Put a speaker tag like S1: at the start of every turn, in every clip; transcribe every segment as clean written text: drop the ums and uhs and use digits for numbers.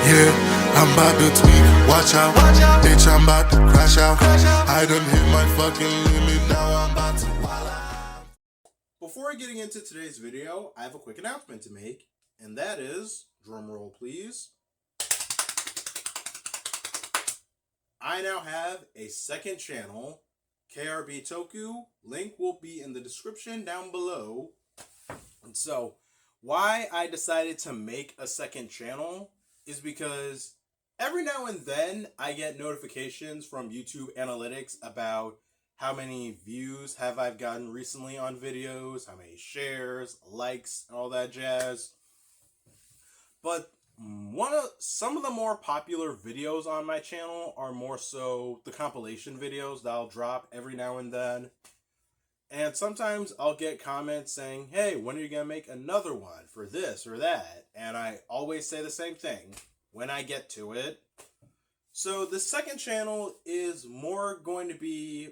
S1: Yeah, I'm about to tweak, watch out, bitch, I'm about to crash out. I done hit my fucking limit, now I'm about to wild out.
S2: Before getting into today's video, I have a quick announcement to make, and that is, drumroll please, I now have a second channel, KRB Toku. Link will be in the description down below. And so, why I decided to make a second channel is because every now and then I get notifications from YouTube Analytics about how many views have I gotten recently on videos, how many shares, likes, and all that jazz. But some of the more popular videos on my channel are more so the compilation videos that I'll drop every now and then. And sometimes I'll get comments saying, hey, when are you going to make another one for this or that? And I always say the same thing when I get to it. So the second channel is more going to be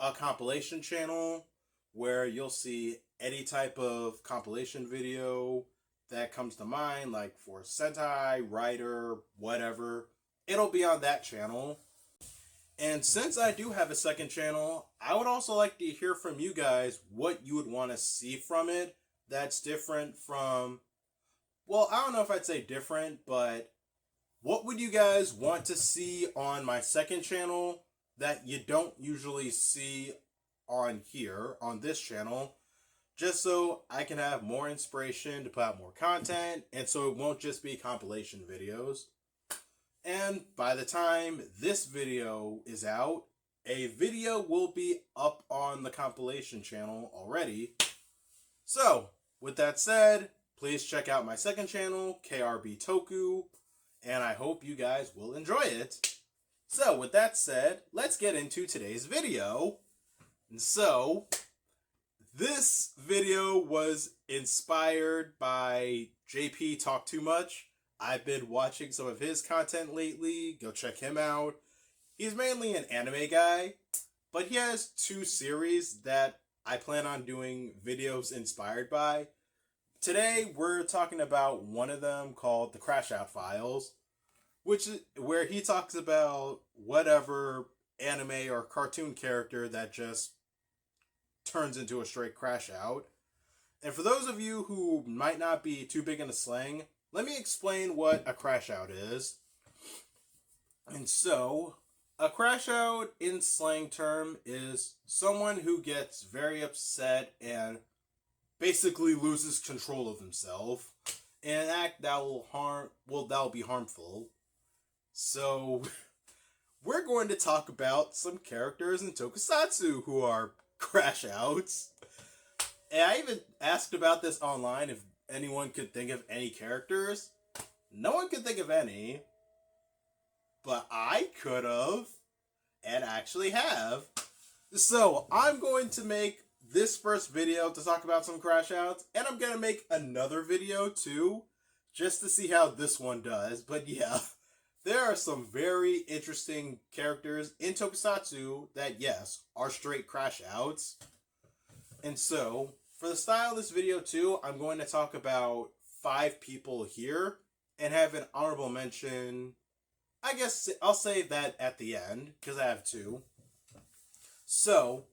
S2: a compilation channel where you'll see any type of compilation video that comes to mind, like for Sentai, Rider, whatever. It'll be on that channel. And since I do have a second channel, I would also like to hear from you guys what you would want to see from it that's different from, well, I don't know if I'd say different, but what would you guys want to see on my second channel that you don't usually see on here, on this channel, just so I can have more inspiration to put out more content, and so it won't just be compilation videos. And by the time this video is out, a video will be up on the compilation channel already. So, with that said, please check out my second channel, KRB Toku, and I hope you guys will enjoy it. So, with that said, let's get into today's video. And so, this video was inspired by JP Talk Too Much. I've been watching some of his content lately. Go check him out. He's mainly an anime guy, but he has 2 series that I plan on doing videos inspired by. Today, we're talking about one of them called the Crashout Files, which is where he talks about whatever anime or cartoon character that just turns into a straight crash out. And for those of you who might not be too big into slang, let me explain what a crash out is. And so, a crash out in slang term is someone who gets very upset and basically loses control of himself in an act that will be harmful. So, we're going to talk about some characters in Tokusatsu who are crash outs. And I even asked about this online if anyone could think of any characters. No one could think of any. But I could have, and actually have. So, I'm going to make this first video to talk about some crash outs, and I'm going to make another video too, just to see how this one does. But yeah, there are some very interesting characters in Tokusatsu that, yes, are straight crash outs. And so, for the style of this video too, I'm going to talk about 5 people here and have an honorable mention. I guess I'll save that at the end because I have 2. So,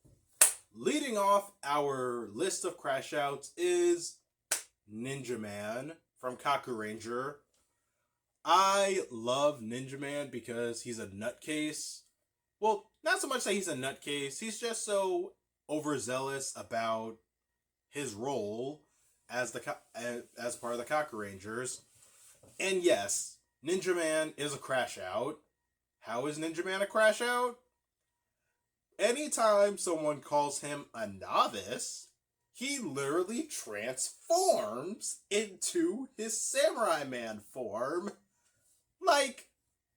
S2: leading off our list of crash outs is Ninja Man from KamenRider. I love Ninja Man because he's a nutcase. Well, not so much that he's a nutcase, he's just so overzealous about his role as as part of the KamenRiders. And yes, Ninja Man is a crash out. How is Ninja Man a crash out? Anytime someone calls him a novice, he literally transforms into his Samurai Man form. Like,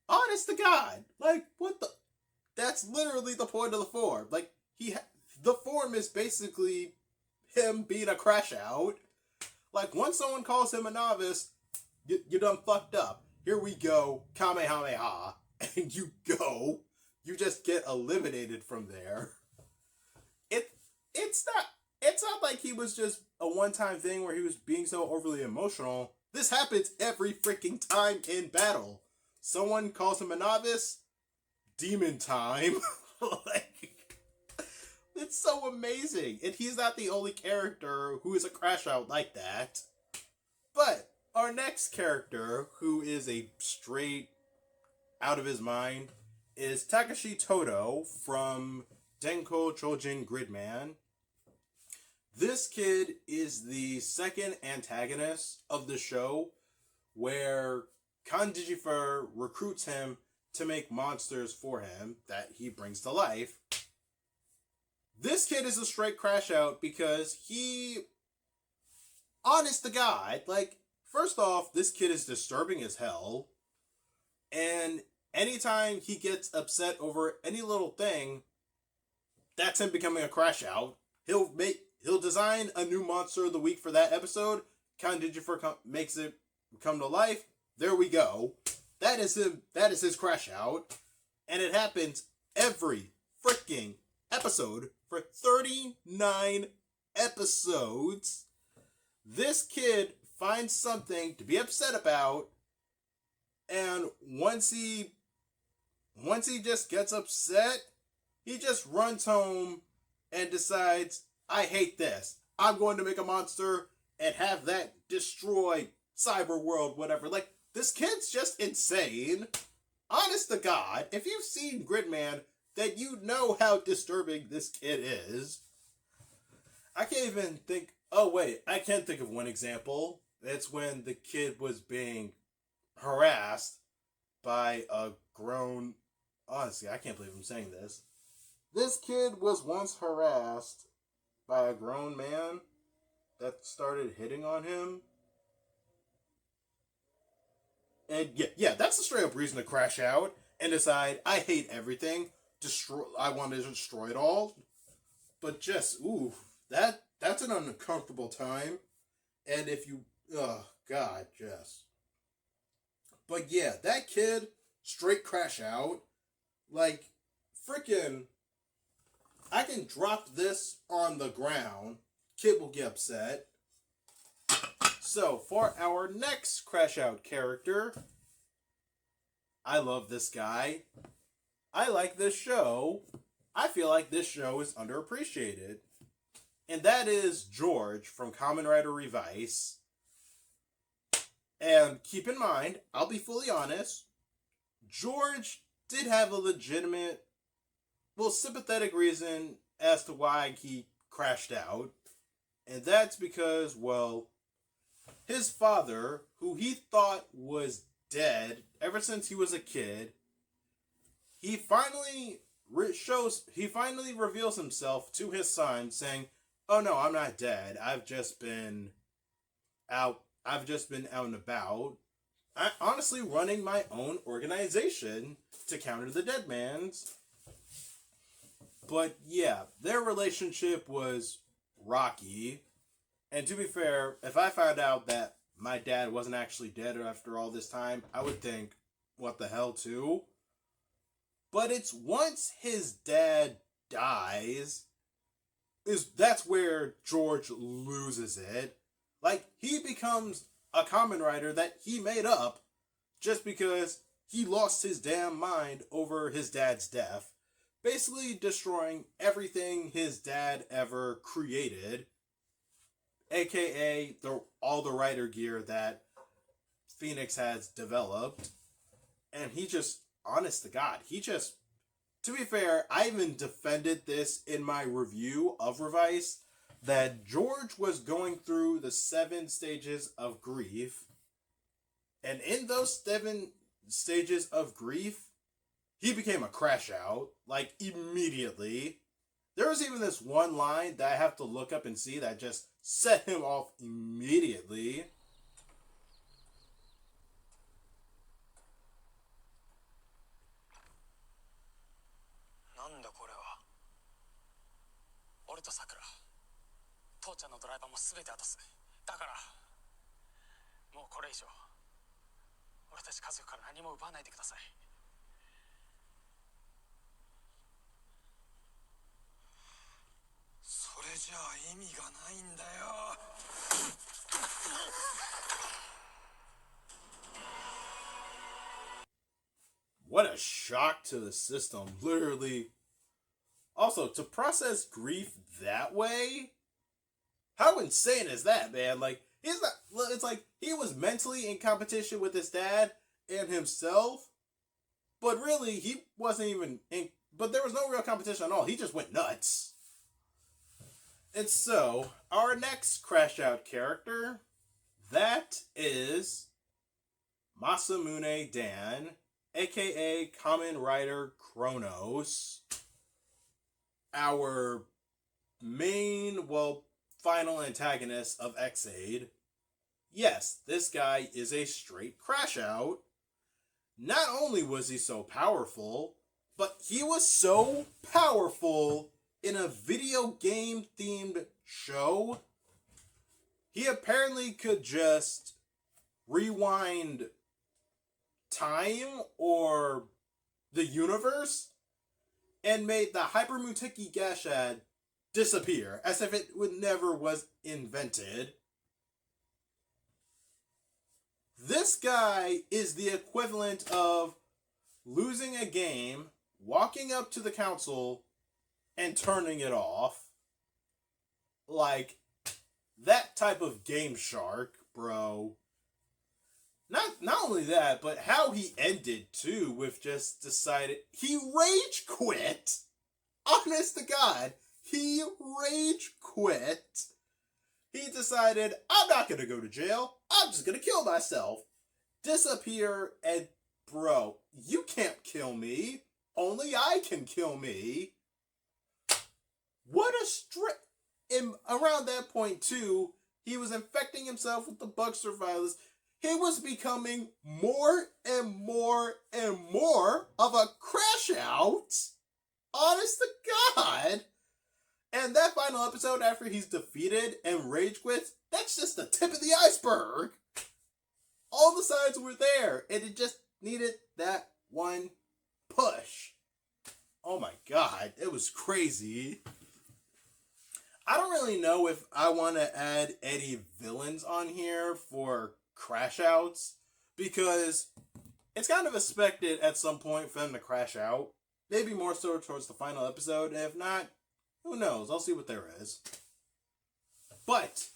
S2: honest to God, like, what the? That's literally the point of the form. Like, the form is basically him being a crash out. Like, once someone calls him a novice, you done fucked up. Here we go, Kamehameha, and you go. You just get eliminated from there. It's not like he was just a one-time thing where he was being so overly emotional. This happens every freaking time in battle. Someone calls him a novice, demon time. Like, it's so amazing. And he's not the only character who is a crash out like that. But our next character, who is a straight out of his mind, is Takashi Todo from Denko Chojin Gridman. This kid is the second antagonist of the show, where Kandijifer recruits him to make monsters for him that he brings to life. This kid is a straight crash out because he, honest to God, like, first off, this kid is disturbing as hell. And anytime he gets upset over any little thing, that's him becoming a crash out. He'll design a new monster of the week for that episode. Kandijifer makes it come to life. There we go. That is him. That is his crash out. And it happens every freaking episode for 39 episodes. This kid finds something to be upset about, and once he just gets upset, he just runs home and decides, I hate this. I'm going to make a monster and have that destroy cyber world, whatever. Like, this kid's just insane. Honest to God, if you've seen Gridman, then you know how disturbing this kid is. I can't even think... Oh, wait. I can think of one example. It's when the kid was being harassed by a grown... Honestly, I can't believe I'm saying this. This kid was once harassed by a grown man that started hitting on him. And yeah, that's a straight up reason to crash out and decide, I hate everything. I want to destroy it all. But just, ooh, that's an uncomfortable time. And if you, oh God, Jess. But yeah, that kid, straight crash out. Like, freaking, I can drop this on the ground. Kid will get upset. So, for our next crash out character, I love this guy. I like this show. I feel like this show is underappreciated. And that is George from KamenRider Revice. And keep in mind, I'll be fully honest, George did have a legitimate, sympathetic reason as to why he crashed out. And that's because, his father, who he thought was dead ever since he was a kid, he finally reveals himself to his son, saying, "Oh no, I'm not dead. I've just been out and about. I'm honestly running my own organization to counter the dead man's." But yeah, their relationship was rocky. And to be fair, if I found out that my dad wasn't actually dead after all this time, I would think, what the hell too? But it's once his dad dies, that's where George loses it. Like, he becomes a Kamen Rider that he made up just because he lost his damn mind over his dad's death, basically destroying everything his dad ever created, aka all the rider gear that Phoenix has developed. And he just, honest to God, to be fair, I even defended this in my review of Revice, that George was going through the 7 stages of grief. And in those 7 stages of grief, he became a crash out, like, immediately. There was even this one line that I have to look up and see that just set him off immediately. what a shock to the system. Literally. Also, to process grief that way, how insane is that, man? Like, he's not, it's like he was mentally in competition with his dad and himself, but really, he wasn't even in, but there was no real competition at all. He just went nuts. And so, our next Crash Out character, that is Masamune Dan, aka KamenRider Kronos, our main, final antagonist of X-Aid. Yes, this guy is a straight Crash Out. Not only was he so powerful, but he was so powerful in a video game themed show. He apparently could just rewind time or the universe and made the Hyper Muteki Gashad disappear as if it never was invented. This guy is the equivalent of losing a game, walking up to the council, and turning it off. Like, that type of game shark, bro. Not only that, but how he ended, too, with just decided... He rage quit! Honest to God, he rage quit. He decided, I'm not gonna go to jail. I'm just gonna kill myself. Disappear, and bro, you can't kill me. Only I can kill me. What a around that point, too, he was infecting himself with the bug survivors. He was becoming more and more and more of a Crash Out. Honest to God. And that final episode after he's defeated and rage quits, that's just the tip of the iceberg. All the signs were there, and it just needed that one push. Oh my God, it was crazy. I don't really know if I want to add any villains on here for Crash Outs, because it's kind of expected at some point for them to crash out. Maybe more so towards the final episode, and if not, who knows? I'll see what there is. But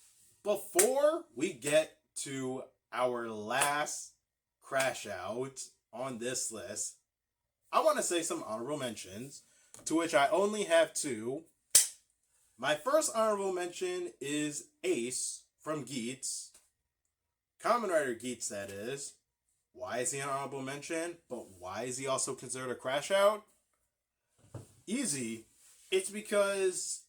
S2: before we get to our last Crash Out on this list, I want to say some honorable mentions, to which I only have two. My first honorable mention is Ace from Geats. KamenRider Geats, that is. Why is he an honorable mention? But why is he also considered a Crash Out? Easy. It's because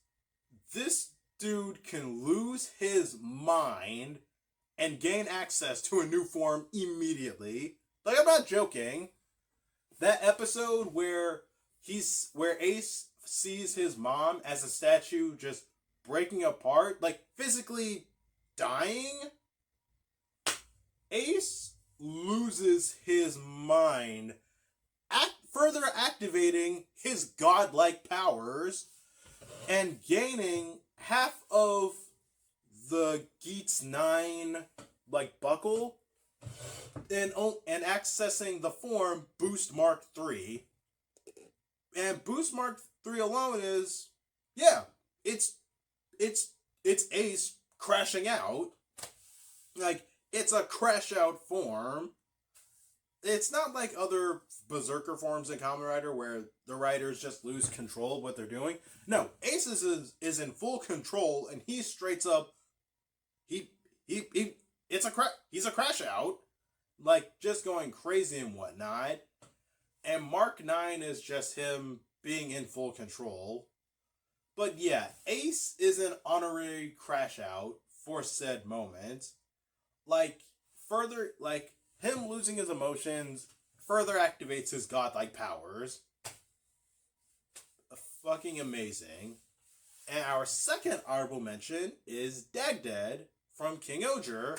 S2: this dude can lose his mind and gain access to a new form immediately. Like, I'm not joking. That episode where Ace sees his mom as a statue just breaking apart, like physically dying, Ace loses his mind, further activating his godlike powers and gaining half of the Geats 9 buckle and accessing the form Boost Mark 3. And Boost Mark 3 alone is, yeah, it's Ace crashing out. Like, it's a Crash Out form. It's not like other Berserker forms in Kamen Rider where the riders just lose control of what they're doing. No, Ace is in full control, and he's straight up, he's a Crash Out, like, just going crazy and whatnot. And Mark 9 is just him being in full control. But yeah, Ace is an honorary Crash Out for said moment. Like, him losing his emotions further activates his godlike powers. Fucking amazing. And our second honorable mention is Dagdead from King Oger.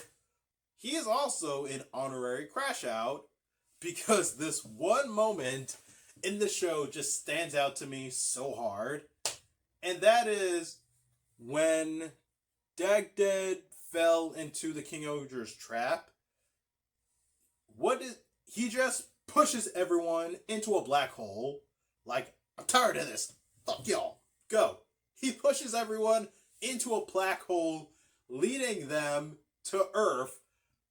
S2: He is also an honorary Crash Out because this one moment in the show just stands out to me so hard. And that is when Dagdead fell into the King Oger's trap. He just pushes everyone into a black hole. Like, I'm tired of this. Fuck y'all. Go. He pushes everyone into a black hole, leading them to Earth,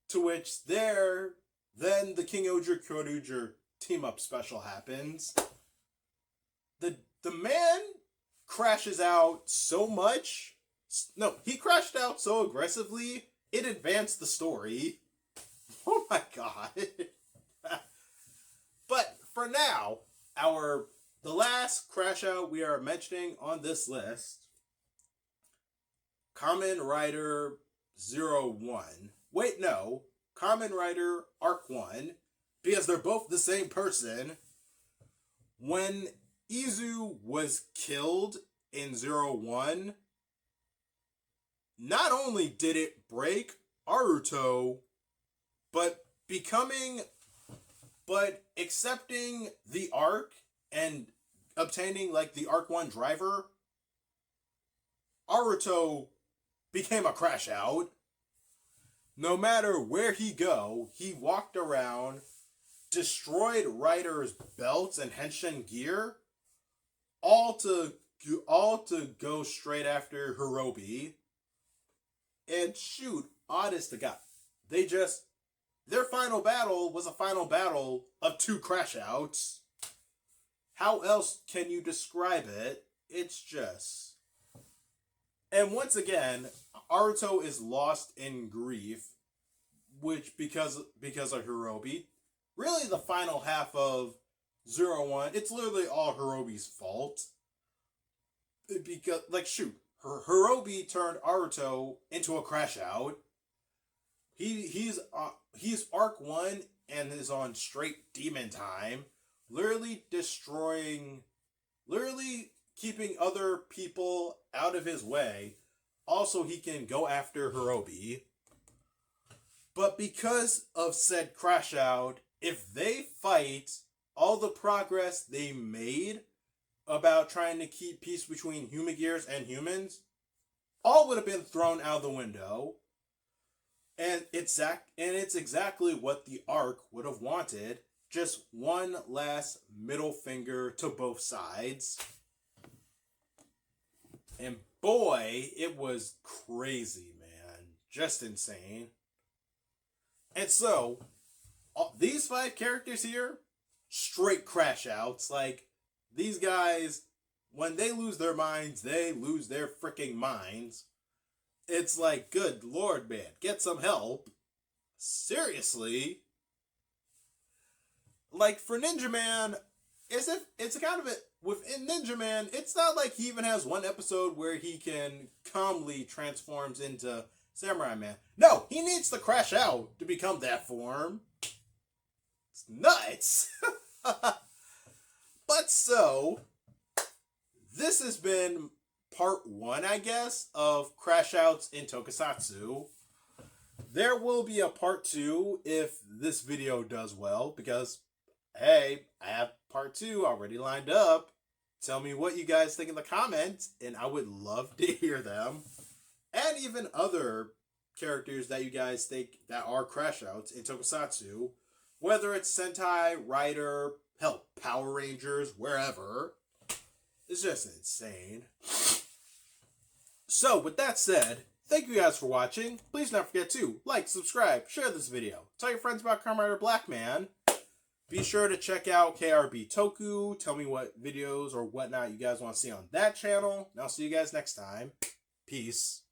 S2: to which then the King Oger Kyoryuger team-up special happens. The man crashes out so much. No, he crashed out so aggressively, it advanced the story. Oh my god. But for now, the last crash out we are mentioning on this list, KamenRider 01. Wait, no. KamenRider Arc 1, because they're both the same person. When Izu was killed in 01, not only did it break Aruto, but accepting the Arc and obtaining like the Arc 1 driver, Aruto became a crash out. No matter where he go, he walked around, destroyed Riders' belts and henshin gear, all to go straight after Hirobi. And shoot, honest to God, their final battle was a final battle of 2 crash outs. How else can you describe it? It's just... And once again, Aruto is lost in grief, which because of Hirobi. Really, the final half of 01, it's literally all Hirobi's fault. Because, like, shoot, Hirobi turned Aruto into a crash out. He's Arc 1 and is on straight demon time, literally keeping other people out of his way. Also, he can go after Hirobi. But because of said crash out, if they fight, all the progress they made about trying to keep peace between Humagears and humans, all would have been thrown out the window. And it's exactly what the Arc would have wanted. Just one last middle finger to both sides. And boy, it was crazy, man. Just insane. And so, these 5 characters here, straight crash outs. Like, these guys, when they lose their minds, they lose their freaking minds. It's like, good lord, man, get some help. Seriously. Like, for Ninja Man, it's kind of within Ninja Man, it's not like he even has one episode where he can calmly transforms into Samurai Man. No, he needs to crash out to become that form. It's nuts. But so, this has been part 1, I guess, of Crashouts in Tokusatsu. There will be a part 2 if this video does well, because, hey, I have part 2 already lined up. Tell me what you guys think in the comments, and I would love to hear them. And even other characters that you guys think that are Crashouts in Tokusatsu, whether it's Sentai, Rider, hell, Power Rangers, wherever. It's just insane. So, with that said, thank you guys for watching. Please don't forget to like, subscribe, share this video. Tell your friends about KamenRider Blackman. Be sure to check out KRB Toku. Tell me what videos or whatnot you guys want to see on that channel. And I'll see you guys next time. Peace.